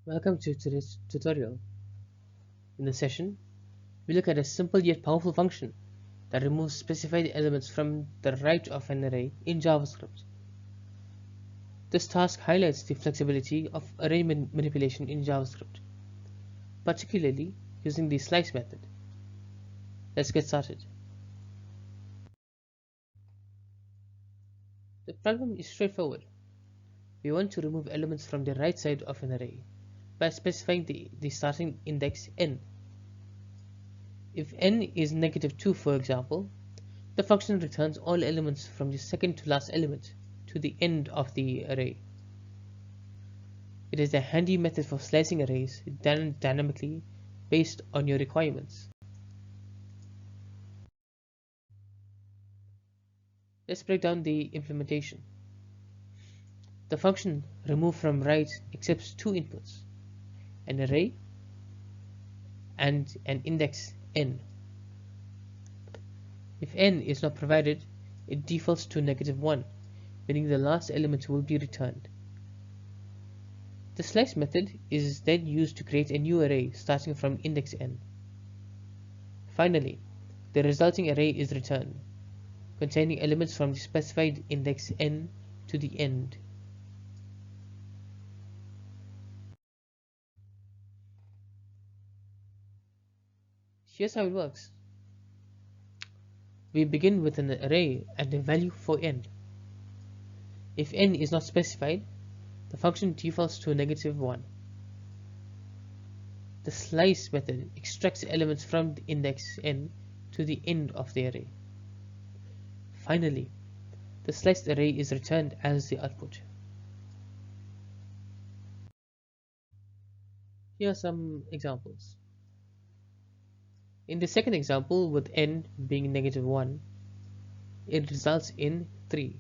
Welcome to today's tutorial. In this session, we look at a simple yet powerful function that removes specified elements from the right of an array in JavaScript. This task highlights the flexibility of array manipulation in JavaScript, particularly using the slice method. Let's get started. The problem is straightforward. We want to remove elements from the right side of an array by specifying the starting index n. If n is -2, for example, the function returns all elements from the second to last element to the end of the array. It is a handy method for slicing arrays done dynamically based on your requirements. Let's break down the implementation. The function remove from right accepts two inputs, an array and an index n. If n is not provided, it defaults to -1, meaning the last element will be returned. The slice method is then used to create a new array starting from index n. Finally, the resulting array is returned, containing elements from the specified index n to the end. Here's how it works. We begin with an array and a value for n. If n is not specified, the function defaults to -1. The slice method extracts elements from the index n to the end of the array. Finally, the sliced array is returned as the output. Here are some examples. In the second example, with n being -1, it results in 3.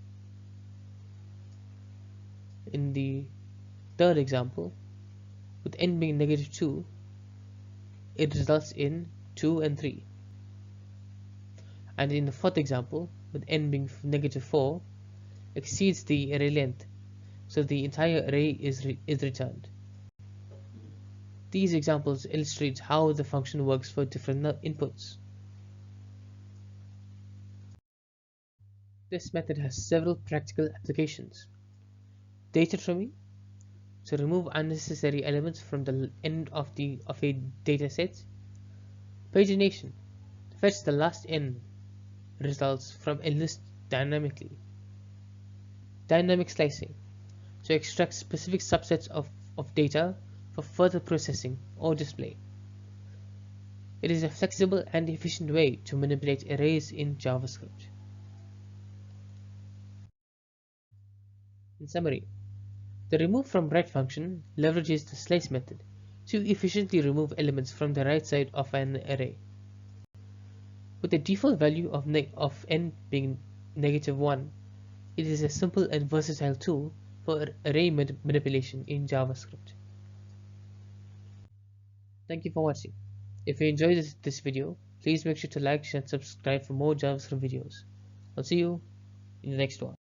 In the third example, with n being -2, it results in 2 and 3. And in the fourth example, with n being -4, exceeds the array length, so the entire array is returned. These examples illustrate how the function works for different inputs. This method has several practical applications. Data trimming, to remove unnecessary elements from the end of a dataset. Pagination, to fetch the last n results from a list dynamically. Dynamic slicing, to extract specific subsets of data for further processing or display. It is a flexible and efficient way to manipulate arrays in JavaScript. In summary, the remove from right function leverages the slice method to efficiently remove elements from the right side of an array. With the default value of n being -1, it is a simple and versatile tool for array manipulation in JavaScript. Thank you for watching. If you enjoyed this video, please make sure to like, share and subscribe for more JavaScript videos. I'll see you in the next one.